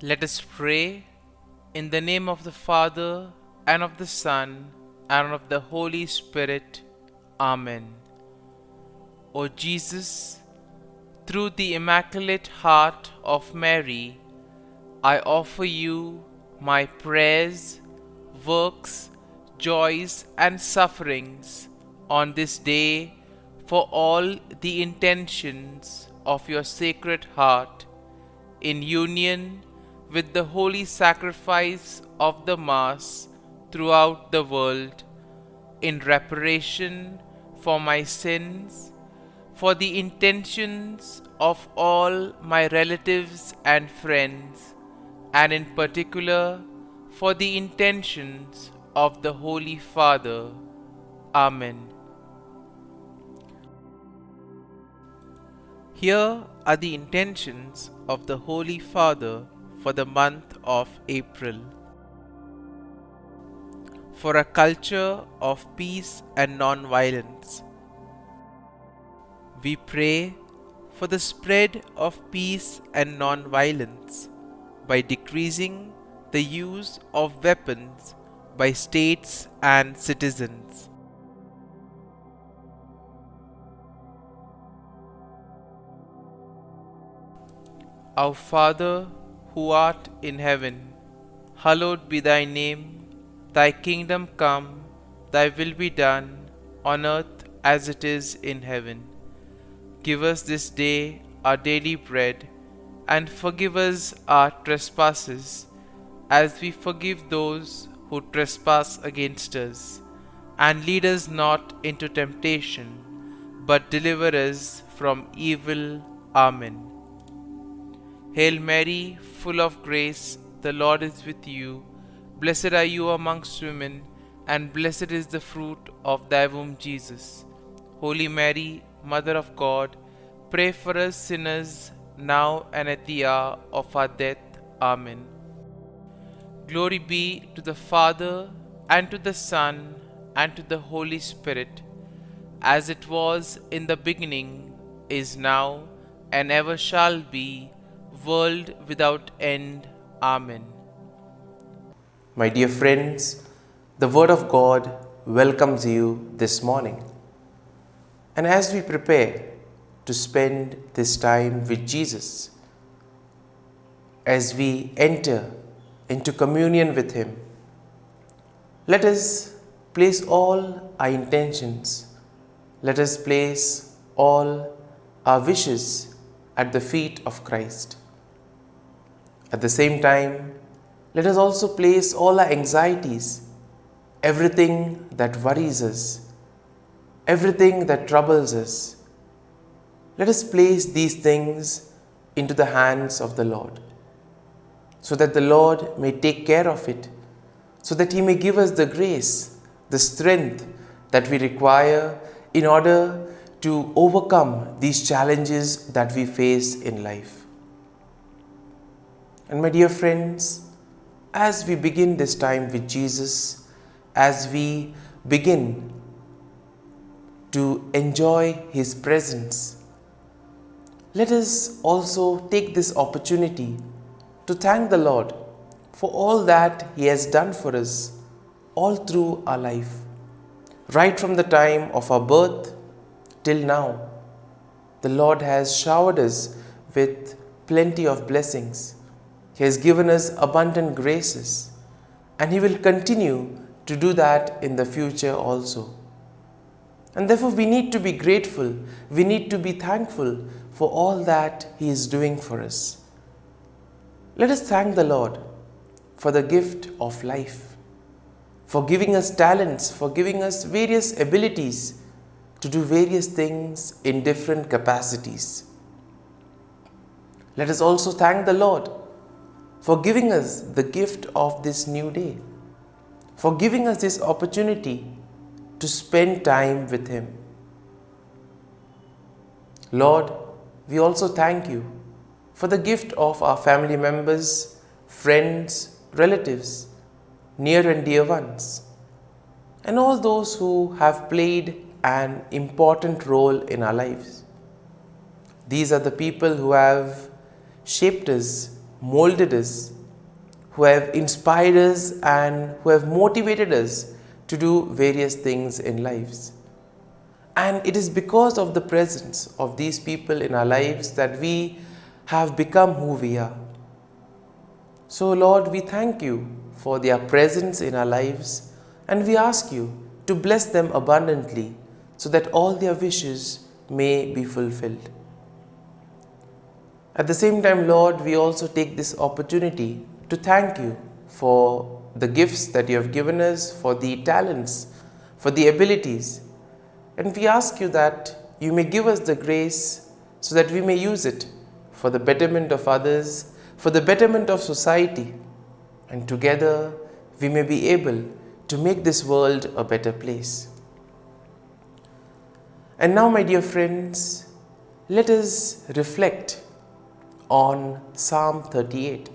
Let us pray in the name of the Father, and of the Son, and of the Holy Spirit. Amen. O Jesus, through the Immaculate Heart of Mary, I offer you my prayers, works, joys, and sufferings on this day for all the intentions of your Sacred Heart, in union with the holy sacrifice of the Mass throughout the world, in reparation for my sins, for the intentions of all my relatives and friends, and in particular for the intentions of the Holy Father. Amen. Here are the intentions of the Holy Father for the month of April. For a culture of peace and non-violence. We pray for the spread of peace and non-violence by decreasing the use of weapons by states and citizens. Our Father, who art in heaven, hallowed be thy name. Thy kingdom come, thy will be done, on earth as it is in heaven. Give us this day our daily bread, and forgive us our trespasses, as we forgive those who trespass against us. And lead us not into temptation, but deliver us from evil. Amen. Hail Mary, full of grace, the Lord is with you. Blessed are you amongst women, and blessed is the fruit of thy womb, Jesus. Holy Mary, Mother of God, pray for us sinners, now and at the hour of our death. Amen. Glory be to the Father, and to the Son, and to the Holy Spirit, as it was in the beginning, is now, and ever shall be, world without end. Amen. My dear friends, the Word of God welcomes you this morning. And as we prepare to spend this time with Jesus, as we enter into communion with Him, let us place all our intentions, let us place all our wishes at the feet of Christ. At the same time, let us also place all our anxieties, everything that worries us, everything that troubles us. Let us place these things into the hands of the Lord, so that the Lord may take care of it, so that He may give us the grace, the strength that we require in order to overcome these challenges that we face in life. And my dear friends, as we begin this time with Jesus, as we begin to enjoy His presence, let us also take this opportunity to thank the Lord for all that He has done for us all through our life, right from the time of our birth till now. The Lord has showered us with plenty of blessings. He has given us abundant graces, and He will continue to do that in the future also. And therefore we need to be grateful, we need to be thankful for all that He is doing for us. Let us thank the Lord for the gift of life, for giving us talents, for giving us various abilities to do various things in different capacities. Let us also thank the Lord for giving us the gift of this new day, for giving us this opportunity to spend time with Him. Lord, we also thank You for the gift of our family members, friends, relatives, near and dear ones, and all those who have played an important role in our lives. These are the people who have shaped us molded us, who have inspired us and who have motivated us to do various things in lives. And it is because of the presence of these people in our lives that we have become who we are. So Lord, we thank you for their presence in our lives, and we ask you to bless them abundantly so that all their wishes may be fulfilled. At the same time, Lord, we also take this opportunity to thank you for the gifts that you have given us, for the talents, for the abilities. And we ask you that you may give us the grace so that we may use it for the betterment of others, for the betterment of society, and together we may be able to make this world a better place. And now, my dear friends, let us reflect on Psalm 38.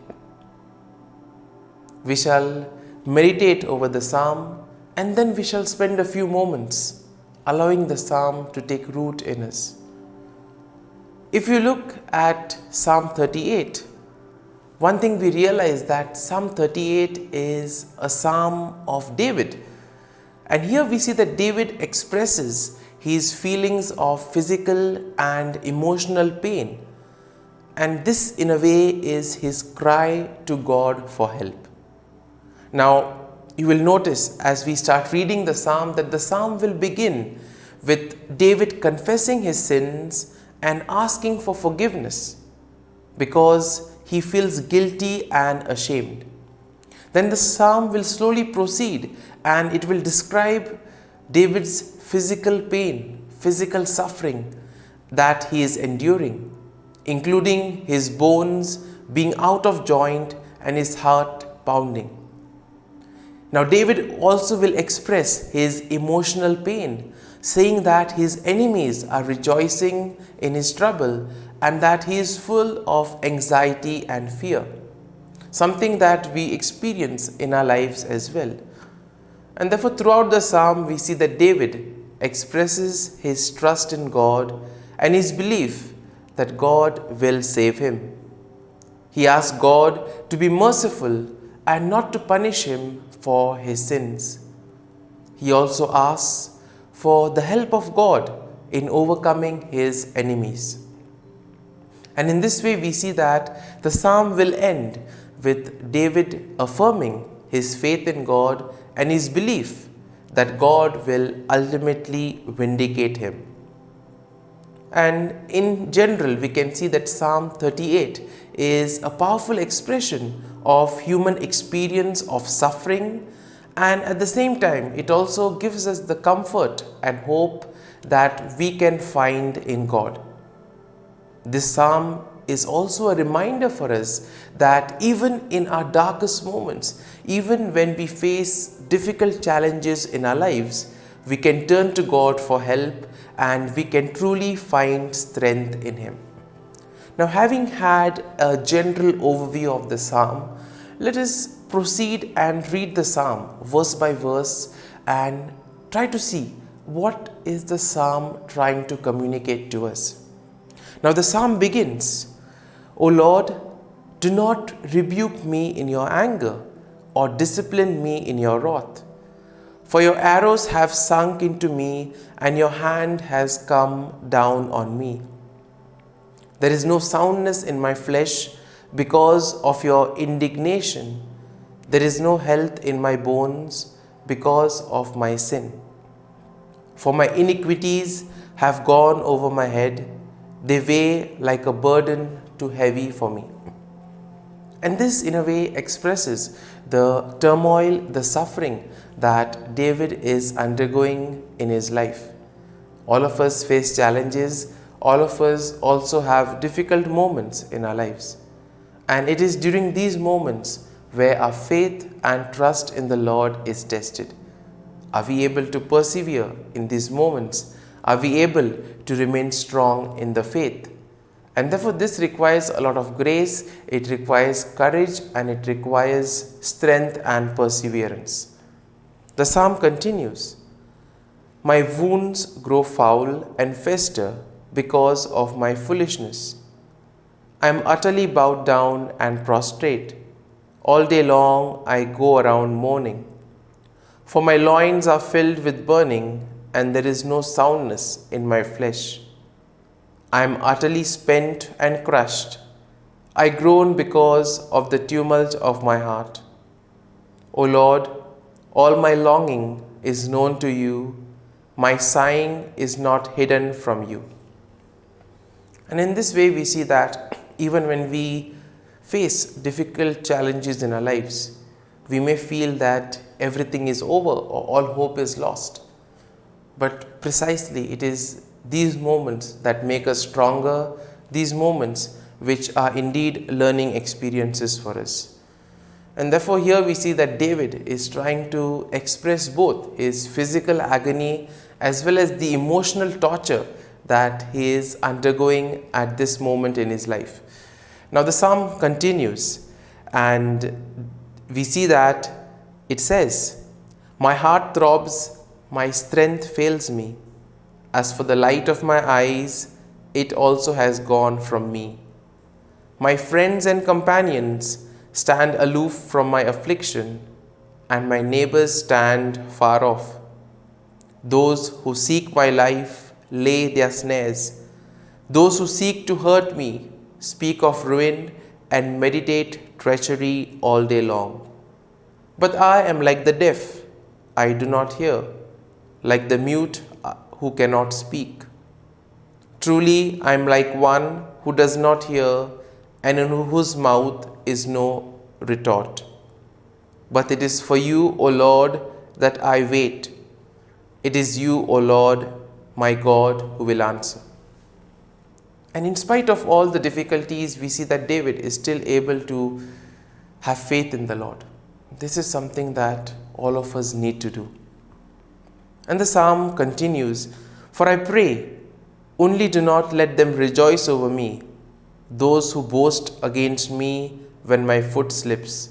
We shall meditate over the psalm, and then we shall spend a few moments allowing the psalm to take root in us. If you look at Psalm 38, one thing we realize that Psalm 38 is a psalm of David. And here we see that David expresses his feelings of physical and emotional pain. And this, in a way, is his cry to God for help. Now, you will notice as we start reading the psalm that the psalm will begin with David confessing his sins and asking for forgiveness because he feels guilty and ashamed. Then the psalm will slowly proceed and it will describe David's physical pain, physical suffering that he is enduring, including his bones being out of joint and his heart pounding. Now, David also will express his emotional pain, saying that his enemies are rejoicing in his trouble and that he is full of anxiety and fear, something that we experience in our lives as well. And therefore, throughout the psalm, we see that David expresses his trust in God and his belief that God will save him. He asks God to be merciful and not to punish him for his sins. He also asks for the help of God in overcoming his enemies. And in this way, we see that the psalm will end with David affirming his faith in God and his belief that God will ultimately vindicate him. And in general, we can see that Psalm 38 is a powerful expression of human experience of suffering, and at the same time, it also gives us the comfort and hope that we can find in God. This psalm is also a reminder for us that even in our darkest moments, even when we face difficult challenges in our lives, we can turn to God for help and we can truly find strength in Him. Now, having had a general overview of the psalm, let us proceed and read the psalm verse by verse and try to see what is the psalm trying to communicate to us. Now, the psalm begins, "O Lord, do not rebuke me in your anger or discipline me in your wrath. For your arrows have sunk into me and your hand has come down on me. There is no soundness in my flesh because of your indignation. There is no health in my bones because of my sin. For my iniquities have gone over my head. They weigh like a burden too heavy for me." And this, in a way, expresses the turmoil, the suffering that David is undergoing in his life. All of us face challenges. All of us also have difficult moments in our lives. And it is during these moments where our faith and trust in the Lord is tested. Are we able to persevere in these moments? Are we able to remain strong in the faith? And therefore, this requires a lot of grace, it requires courage, and it requires strength and perseverance. The psalm continues, "My wounds grow foul and fester because of my foolishness. I am utterly bowed down and prostrate. All day long I go around mourning. For my loins are filled with burning, and there is no soundness in my flesh. I am utterly spent and crushed. I groan because of the tumult of my heart. O Lord, all my longing is known to you. My sighing is not hidden from you. And in this way, we see that even when we face difficult challenges in our lives, we may feel that everything is over or all hope is lost. But precisely, it is these moments that make us stronger, these moments which are indeed learning experiences for us. And therefore, here we see that David is trying to express both his physical agony as well as the emotional torture that he is undergoing at this moment in his life. Now, the psalm continues, and we see that it says, "My heart throbs, my strength fails me. As for the light of my eyes, it also has gone from me. My friends and companions stand aloof from my affliction, and my neighbors stand far off. Those who seek my life lay their snares. Those who seek to hurt me speak of ruin and meditate treachery all day long. But I am like the deaf, I do not hear, like the mute who cannot speak. Truly, I am like one who does not hear, and in whose mouth is no retort. But it is for you, O Lord, that I wait. It is you, O Lord, my God, who will answer." And in spite of all the difficulties, we see that David is still able to have faith in the Lord. This is something that all of us need to do. And the psalm continues, "For I pray, only do not let them rejoice over me, those who boast against me when my foot slips.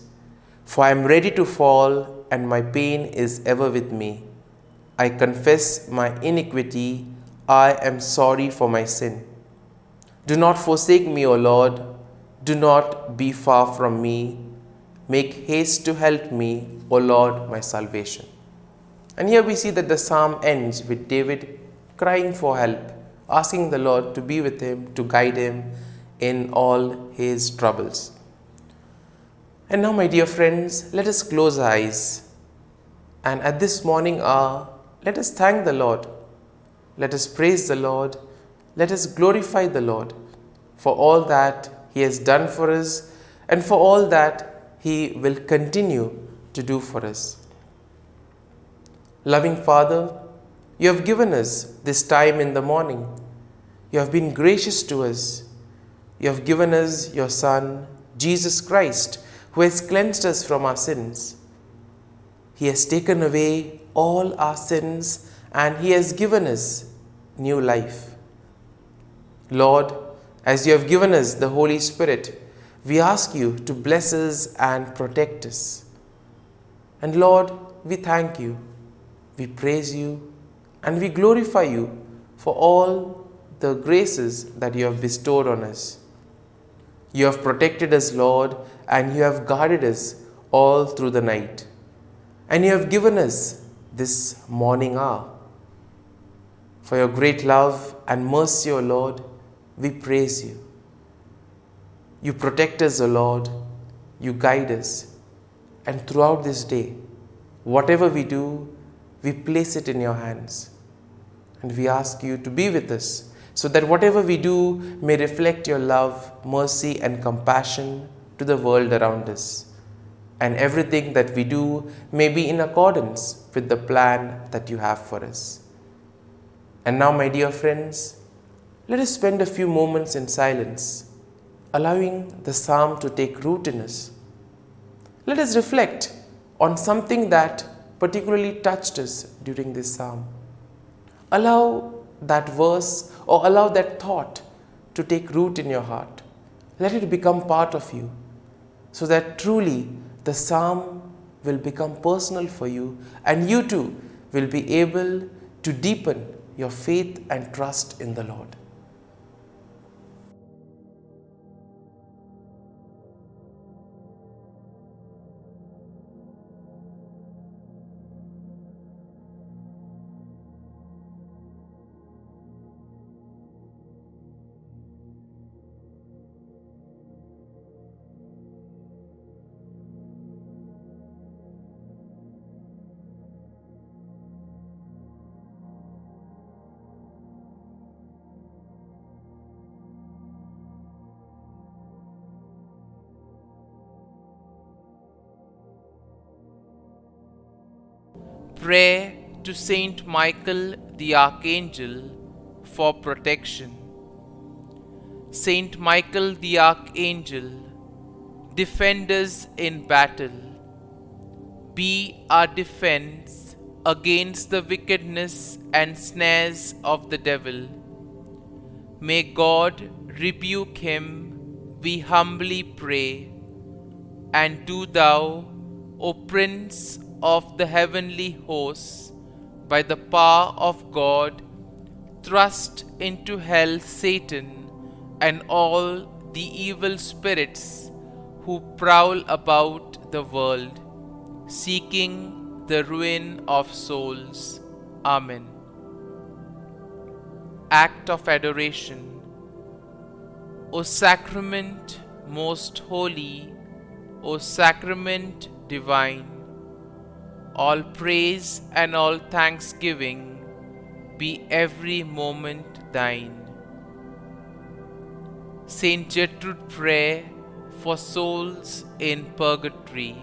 For I am ready to fall, and my pain is ever with me. I confess my iniquity, I am sorry for my sin. Do not forsake me, O Lord, do not be far from me. Make haste to help me, O Lord, my salvation." And here we see that the psalm ends with David crying for help, asking the Lord to be with him, to guide him in all his troubles. And now, my dear friends, let us close our eyes. And at this morning hour, let us thank the Lord. Let us praise the Lord. Let us glorify the Lord for all that He has done for us and for all that He will continue to do for us. Loving Father, you have given us this time in the morning. You have been gracious to us. You have given us your Son, Jesus Christ, who has cleansed us from our sins. He has taken away all our sins and He has given us new life. Lord, as you have given us the Holy Spirit, we ask you to bless us and protect us. And Lord, we thank you, we praise you, and we glorify you for all the graces that you have bestowed on us. You have protected us, Lord, and you have guarded us all through the night. And you have given us this morning hour. For your great love and mercy, O Lord, we praise you. You protect us, O Lord, you guide us. And throughout this day, whatever we do, we place it in your hands. And we ask you to be with us, so that whatever we do may reflect your love, mercy, and compassion to the world around us. And everything that we do may be in accordance with the plan that you have for us. And now, my dear friends, let us spend a few moments in silence, allowing the psalm to take root in us. Let us reflect on something that particularly touched us during this psalm. Allow that verse or allow that thought to take root in your heart. Let it become part of you, so that truly the psalm will become personal for you, and you too will be able to deepen your faith and trust in the Lord. Prayer to Saint Michael the Archangel for protection. Saint Michael the Archangel, defend us in battle. Be our defense against the wickedness and snares of the devil. May God rebuke him, we humbly pray. And do thou, O Prince of the heavenly hosts, by the power of God, thrust into hell Satan and all the evil spirits who prowl about the world, seeking the ruin of souls. Amen. Act of Adoration. O Sacrament most holy, O Sacrament divine, all praise and all thanksgiving be every moment thine. Saint Gertrude Prayer for souls in purgatory.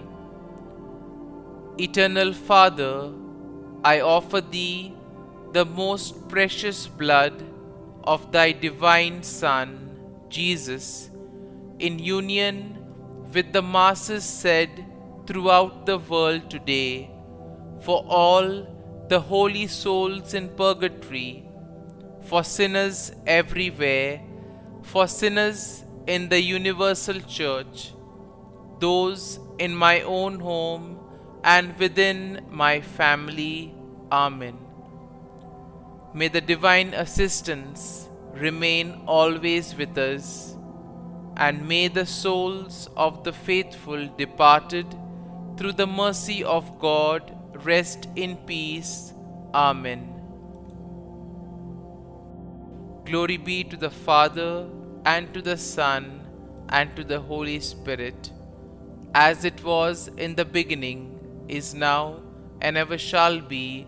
Eternal Father, I offer Thee the most precious blood of Thy divine Son, Jesus, in union with the masses said throughout the world today, for all the holy souls in purgatory, for sinners everywhere, for sinners in the universal church, those in my own home and within my family. Amen. May the divine assistance remain always with us, and may the souls of the faithful departed through the mercy of God rest in peace. Amen. Glory be to the Father, and to the Son, and to the Holy Spirit, as it was in the beginning, is now, and ever shall be,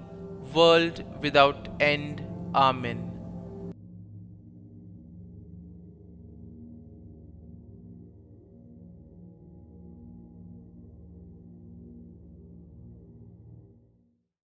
world without end. Amen.